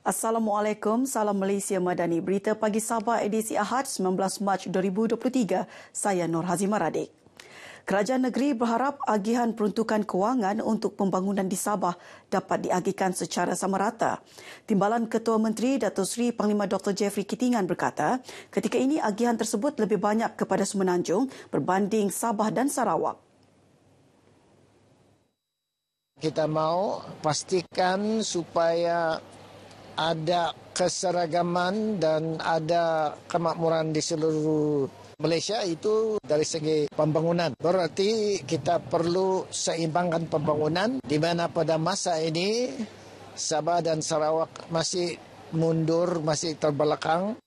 Assalamualaikum, salam Malaysia Madani. Berita pagi Sabah edisi Ahad 19 Mac 2023. Saya Nur Hazimah Radik. Kerajaan negeri berharap agihan peruntukan kewangan untuk pembangunan di Sabah dapat diagihkan secara sama rata. Timbalan Ketua Menteri Datuk Seri Panglima Dr. Jeffrey Kitingan berkata, ketika ini agihan tersebut lebih banyak kepada Semenanjung berbanding Sabah dan Sarawak. Kita mahu pastikan supaya ada keseragaman dan ada kemakmuran di seluruh Malaysia itu dari segi pembangunan. Berarti kita perlu seimbangkan pembangunan di mana pada masa ini Sabah dan Sarawak masih mundur, masih terbelakang.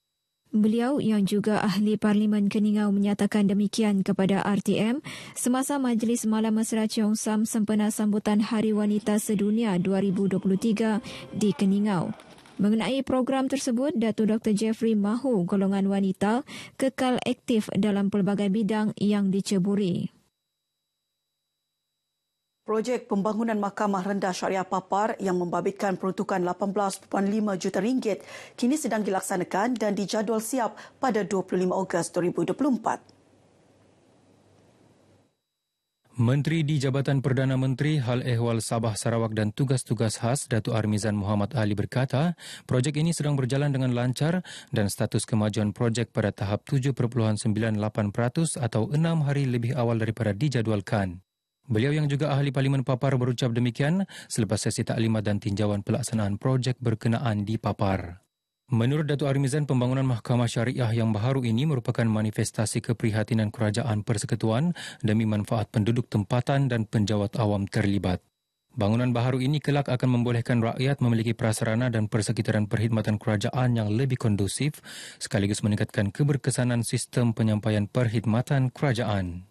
Beliau yang juga ahli Parlimen Keningau menyatakan demikian kepada RTM semasa Majlis Malam Mesra Cheongsam sempena sambutan Hari Wanita Sedunia 2023 di Keningau. Mengenai program tersebut, Datuk Dr. Jeffrey mahu golongan wanita kekal aktif dalam pelbagai bidang yang diceburi. Projek pembangunan Mahkamah Rendah Syariah Papar yang membabitkan peruntukan 18.5 juta ringgit kini sedang dilaksanakan dan dijadual siap pada 25 Ogos 2024. Menteri di Jabatan Perdana Menteri Hal Ehwal Sabah Sarawak dan Tugas-Tugas Khas Datuk Armizan Muhammad Ali berkata, projek ini sedang berjalan dengan lancar dan status kemajuan projek pada tahap 7.98% atau 6 hari lebih awal daripada dijadualkan. Beliau yang juga ahli Parlimen Papar berucap demikian selepas sesi taklimat dan tinjauan pelaksanaan projek berkenaan di Papar. Menurut Datuk Armizan, pembangunan Mahkamah Syariah yang baharu ini merupakan manifestasi keprihatinan Kerajaan Persekutuan demi manfaat penduduk tempatan dan penjawat awam terlibat. Bangunan baharu ini kelak akan membolehkan rakyat memiliki prasarana dan persekitaran perkhidmatan kerajaan yang lebih kondusif sekaligus meningkatkan keberkesanan sistem penyampaian perkhidmatan kerajaan.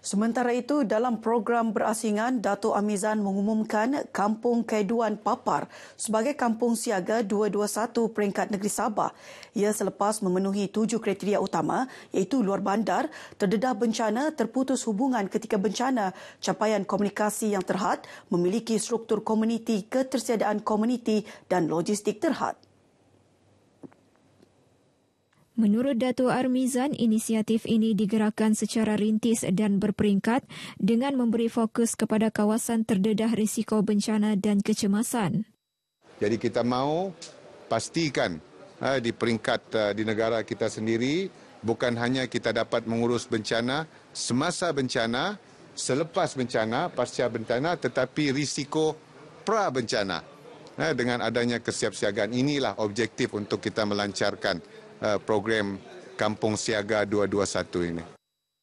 Sementara itu, dalam program berasingan, Datuk Amizan mengumumkan Kampung Kaiduan Papar sebagai kampung siaga 221 peringkat negeri Sabah. Ia selepas memenuhi 7 kriteria utama iaitu luar bandar, terdedah bencana, terputus hubungan ketika bencana, capaian komunikasi yang terhad, memiliki struktur komuniti, ketersediaan komuniti dan logistik terhad. Menurut Datuk Armizan, inisiatif ini digerakkan secara rintis dan berperingkat dengan memberi fokus kepada kawasan terdedah risiko bencana dan kecemasan. Jadi kita mahu pastikan di peringkat di negara kita sendiri, bukan hanya kita dapat mengurus bencana, semasa bencana, selepas bencana, pasca bencana, tetapi risiko pra-bencana. Dengan adanya kesiapsiagaan inilah objektif untuk kita melancarkan program Kampung Siaga 221 ini.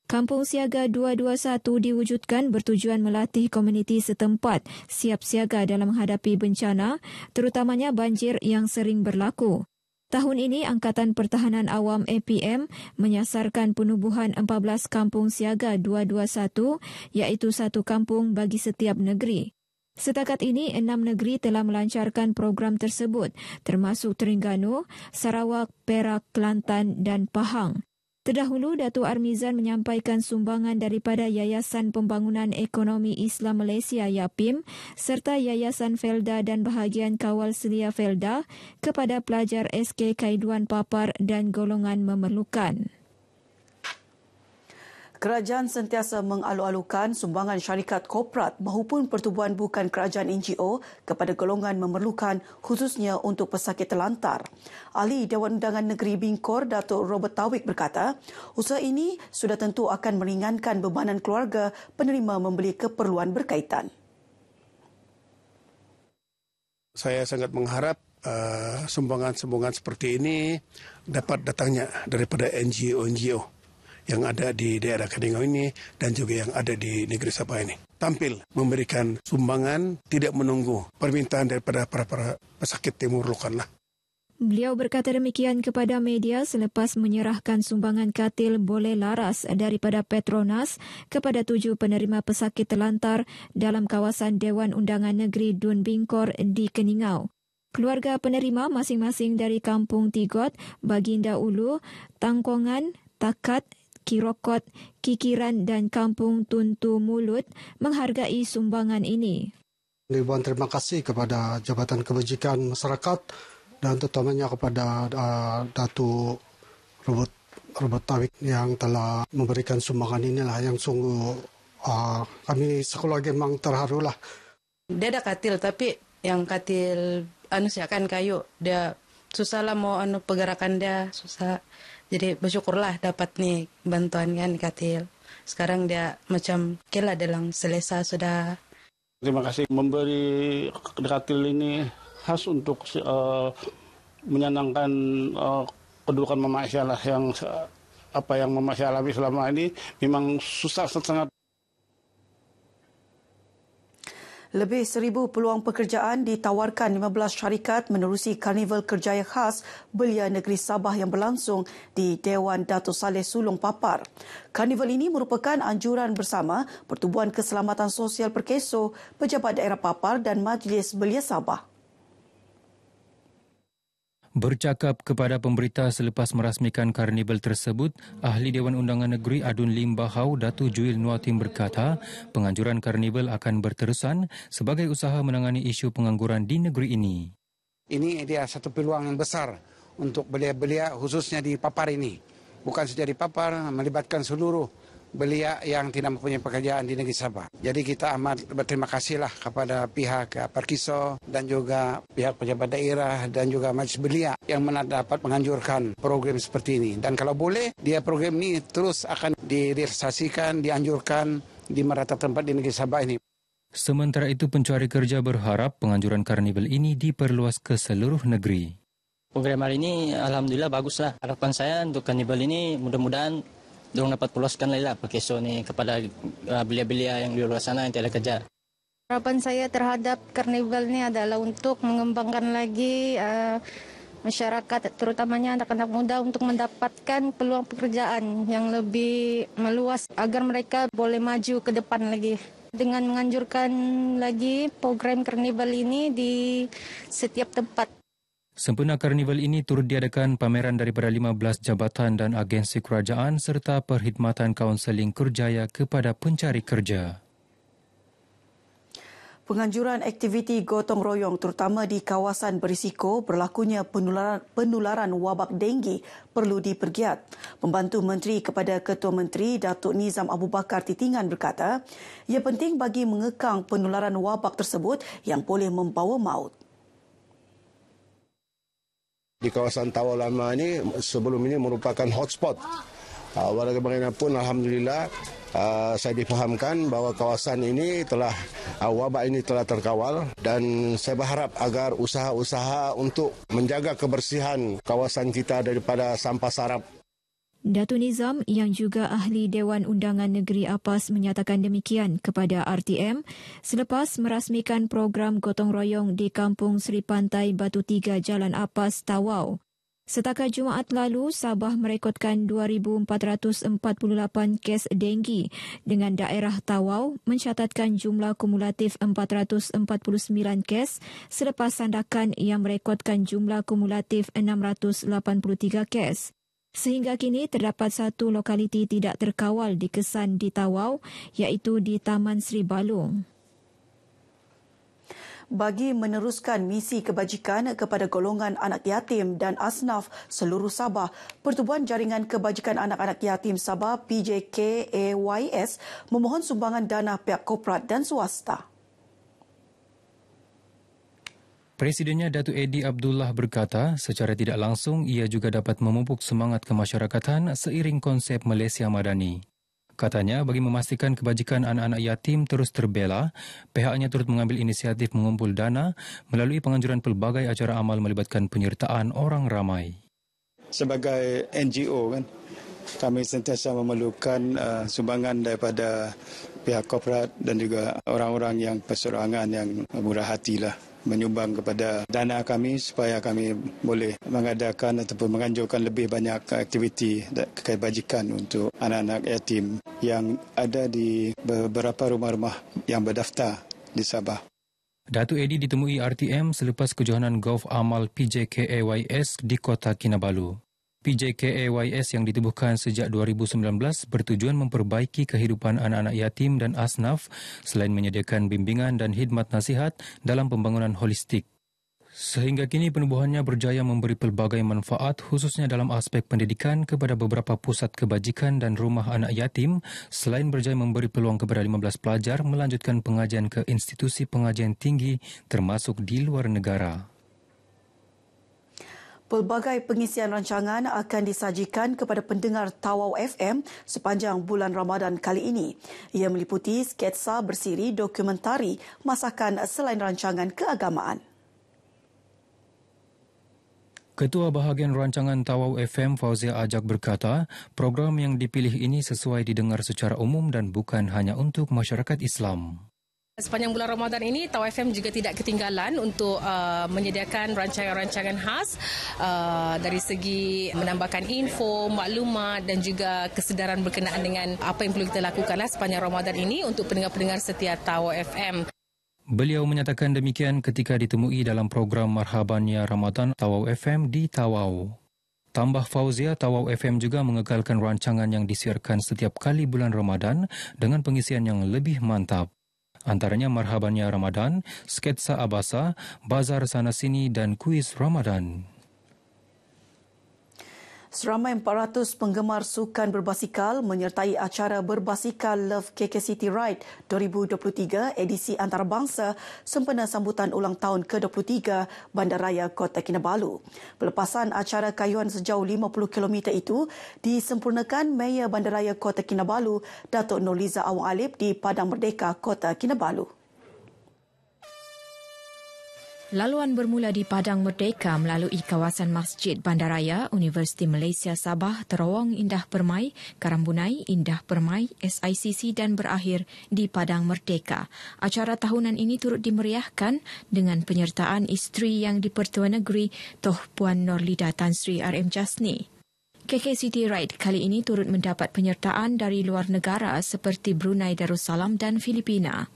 Kampung Siaga 221 diwujudkan bertujuan melatih komuniti setempat siap siaga dalam menghadapi bencana, terutamanya banjir yang sering berlaku. Tahun ini, Angkatan Pertahanan Awam APM menyasarkan penubuhan 14 Kampung Siaga 221 iaitu satu kampung bagi setiap negeri. Setakat ini, 6 negeri telah melancarkan program tersebut, termasuk Terengganu, Sarawak, Perak, Kelantan dan Pahang. Terdahulu, Datuk Armizan menyampaikan sumbangan daripada Yayasan Pembangunan Ekonomi Islam Malaysia YAPIM serta Yayasan Felda dan bahagian Kawal Selia Felda kepada pelajar SK Kaiduan Papar dan golongan memerlukan. Kerajaan sentiasa mengalu-alukan sumbangan syarikat korporat maupun pertubuhan bukan kerajaan NGO kepada golongan memerlukan khususnya untuk pesakit terlantar. Ahli Dewan Undangan Negeri Bingkor, Datuk Robert Tawik berkata, usaha ini sudah tentu akan meringankan bebanan keluarga penerima membeli keperluan berkaitan. Saya sangat mengharap sumbangan-sumbangan seperti ini dapat datangnya daripada NGO-NGO yang ada di daerah Keningau ini dan juga yang ada di negeri Sabah ini. Tampil memberikan sumbangan, tidak menunggu permintaan daripada para pesakit yang memerlukanlah. Beliau berkata demikian kepada media selepas menyerahkan sumbangan katil boleh laras daripada Petronas kepada 7 penerima pesakit terlantar dalam kawasan Dewan Undangan Negeri Dun Bingkor di Keningau. Keluarga penerima masing-masing dari Kampung Tigot, Baginda Ulu, Tangkongan, Takat, Kirokot, Kikiran dan Kampung Tuntu Mulut menghargai sumbangan ini. Ribuan terima kasih kepada Jabatan Kebajikan Masyarakat dan terutamanya kepada Datuk Robert Tawik yang telah memberikan sumbangan inilah yang sungguh kami sekeluarga memang terharulah. Dia ada katil tapi yang katil kan kayu dia susah lah mau pergerakan dia susah. Jadi bersyukurlah dapat nih bantuan kan katil. Sekarang dia macam kela dalam selesa sudah. Terima kasih memberi katil ini khas untuk menyenangkan kedudukan Mama Aisyah lah yang apa yang Mama Aisyah alami selama ini memang susah sangat. Lebih 1,000 peluang pekerjaan ditawarkan 15 syarikat menerusi Karnival Kerjaya Khas Belia Negeri Sabah yang berlangsung di Dewan Dato' Saleh Sulong Papar. Karnival ini merupakan anjuran bersama Pertubuhan Keselamatan Sosial Perkeso, Pejabat Daerah Papar dan Majlis Belia Sabah. Bercakap kepada pemberita selepas merasmikan karnival tersebut, Ahli Dewan Undangan Negeri Adun Lim Bahau Datu Juil Nuatim berkata, penganjuran karnival akan berterusan sebagai usaha menangani isu pengangguran di negeri ini. Ini dia satu peluang yang besar untuk belia-belia khususnya di Papar ini. Bukan saja di Papar, melibatkan seluruh belia yang tidak mempunyai pekerjaan di negeri Sabah. Jadi kita amat berterima kasihlah kepada pihak Perkiso dan juga pihak pejabat daerah dan juga Majlis Belia yang dapat menganjurkan program seperti ini. Dan kalau boleh, program ini terus akan direalisasikan, dianjurkan di merata tempat di negeri Sabah ini. Sementara itu, pencari kerja berharap penganjuran karnival ini diperluas ke seluruh negeri. Program hari ini alhamdulillah baguslah. Harapan saya untuk karnival ini mudah-mudahan dorong dapat puluskan lagi lah Perkeso ni kepada belia-belia yang di luar sana yang tiada kerja. Harapan saya terhadap karnival ini adalah untuk mengembangkan lagi masyarakat, terutamanya anak-anak muda untuk mendapatkan peluang pekerjaan yang lebih meluas agar mereka boleh maju ke depan lagi. Dengan menganjurkan lagi program karnival ini di setiap tempat. Sempena karnival ini turut diadakan pameran daripada 15 jabatan dan agensi kerajaan serta perkhidmatan kaunseling kerjaya kepada pencari kerja. Penganjuran aktiviti gotong royong terutama di kawasan berisiko berlakunya penularan wabak denggi perlu dipergiat. Pembantu Menteri kepada Ketua Menteri Datuk Nizam Abu Bakar Titingan berkata, ia penting bagi mengekang penularan wabak tersebut yang boleh membawa maut. Di kawasan Tawau Lama ini sebelum ini merupakan hotspot. Bagaimanapun alhamdulillah saya difahamkan bahawa kawasan ini wabak ini telah terkawal dan saya berharap agar usaha-usaha untuk menjaga kebersihan kawasan kita daripada sampah sarap. Datuk Nizam yang juga Ahli Dewan Undangan Negeri APAS menyatakan demikian kepada RTM selepas merasmikan program gotong royong di Kampung Seri Pantai Batu Tiga Jalan APAS Tawau. Setakat Jumaat lalu, Sabah merekodkan 2,448 kes denggi dengan daerah Tawau mencatatkan jumlah kumulatif 449 kes selepas Sandakan yang merekodkan jumlah kumulatif 683 kes. Sehingga kini terdapat satu lokaliti tidak terkawal di Kesan di Tawau iaitu di Taman Seri Balong. Bagi meneruskan misi kebajikan kepada golongan anak yatim dan asnaf seluruh Sabah, Pertubuhan Jaringan Kebajikan Anak-Anak Yatim Sabah PJKAYS memohon sumbangan dana pihak korporat dan swasta. Presidennya Datuk Edi Abdullah berkata, secara tidak langsung ia juga dapat memupuk semangat kemasyarakatan seiring konsep Malaysia Madani. Katanya, bagi memastikan kebajikan anak-anak yatim terus terbela, pihaknya turut mengambil inisiatif mengumpul dana melalui penganjuran pelbagai acara amal melibatkan penyertaan orang ramai. Sebagai NGO, kami sentiasa memerlukan sumbangan daripada pihak korporat dan juga orang-orang yang perseorangan yang murah hatilah menyumbang kepada dana kami supaya kami boleh mengadakan ataupun menganjurkan lebih banyak aktiviti kebajikan untuk anak-anak yatim yang ada di beberapa rumah-rumah yang berdaftar di Sabah. Datuk Edi ditemui RTM selepas kejohanan golf amal PJKAYS di Kota Kinabalu. PJKAYS yang ditubuhkan sejak 2019 bertujuan memperbaiki kehidupan anak-anak yatim dan asnaf selain menyediakan bimbingan dan khidmat nasihat dalam pembangunan holistik. Sehingga kini penubuhannya berjaya memberi pelbagai manfaat khususnya dalam aspek pendidikan kepada beberapa pusat kebajikan dan rumah anak yatim selain berjaya memberi peluang kepada 15 pelajar melanjutkan pengajian ke institusi pengajian tinggi termasuk di luar negara. Pelbagai pengisian rancangan akan disajikan kepada pendengar Tawau FM sepanjang bulan Ramadan kali ini. Ia meliputi sketsa bersiri dokumentari masakan selain rancangan keagamaan. Ketua Bahagian Rancangan Tawau FM Fauzia Ajak berkata, program yang dipilih ini sesuai didengar secara umum dan bukan hanya untuk masyarakat Islam. Sepanjang bulan Ramadan ini, Tawau FM juga tidak ketinggalan untuk menyediakan rancangan-rancangan khas dari segi menambahkan info, maklumat dan juga kesedaran berkenaan dengan apa yang perlu kita lakukan sepanjang Ramadan ini untuk pendengar-pendengar setia Tawau FM. Beliau menyatakan demikian ketika ditemui dalam program Marhabannya Ramadan Tawau FM di Tawau. Tambah Fauzia, Tawau FM juga mengekalkan rancangan yang disiarkan setiap kali bulan Ramadan dengan pengisian yang lebih mantap. Antaranya Marhabannya Ramadan, Sketsa Abasa, Bazar Sana Sini dan Kuis Ramadan. Seramai 400 penggemar sukan berbasikal menyertai acara berbasikal Love KK City Ride 2023 edisi antarabangsa sempena sambutan ulang tahun ke-23 Bandaraya Kota Kinabalu. Pelepasan acara kayuhan sejauh 50 km itu disempurnakan Mayor Bandaraya Kota Kinabalu, Datuk Nurliza Awang Alip di Padang Merdeka Kota Kinabalu. Laluan bermula di Padang Merdeka melalui kawasan Masjid Bandaraya, Universiti Malaysia Sabah, Terowong Indah Permai, Karambunai, Indah Permai, SICC dan berakhir di Padang Merdeka. Acara tahunan ini turut dimeriahkan dengan penyertaan isteri yang di-Pertua Negeri, Toh Puan Norlida Tan Sri RM Jasni. KK City Ride kali ini turut mendapat penyertaan dari luar negara seperti Brunei Darussalam dan Filipina.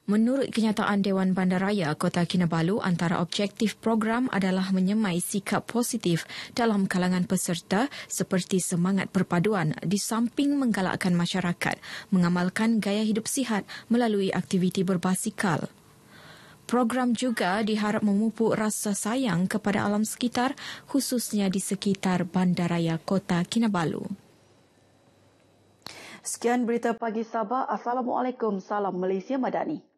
Menurut kenyataan Dewan Bandaraya Kota Kinabalu, antara objektif program adalah menyemai sikap positif dalam kalangan peserta seperti semangat perpaduan di samping menggalakkan masyarakat mengamalkan gaya hidup sihat melalui aktiviti berbasikal. Program juga diharap memupuk rasa sayang kepada alam sekitar, khususnya di sekitar Bandaraya Kota Kinabalu. Sekian berita pagi Sabah. Assalamualaikum. Salam Malaysia Madani.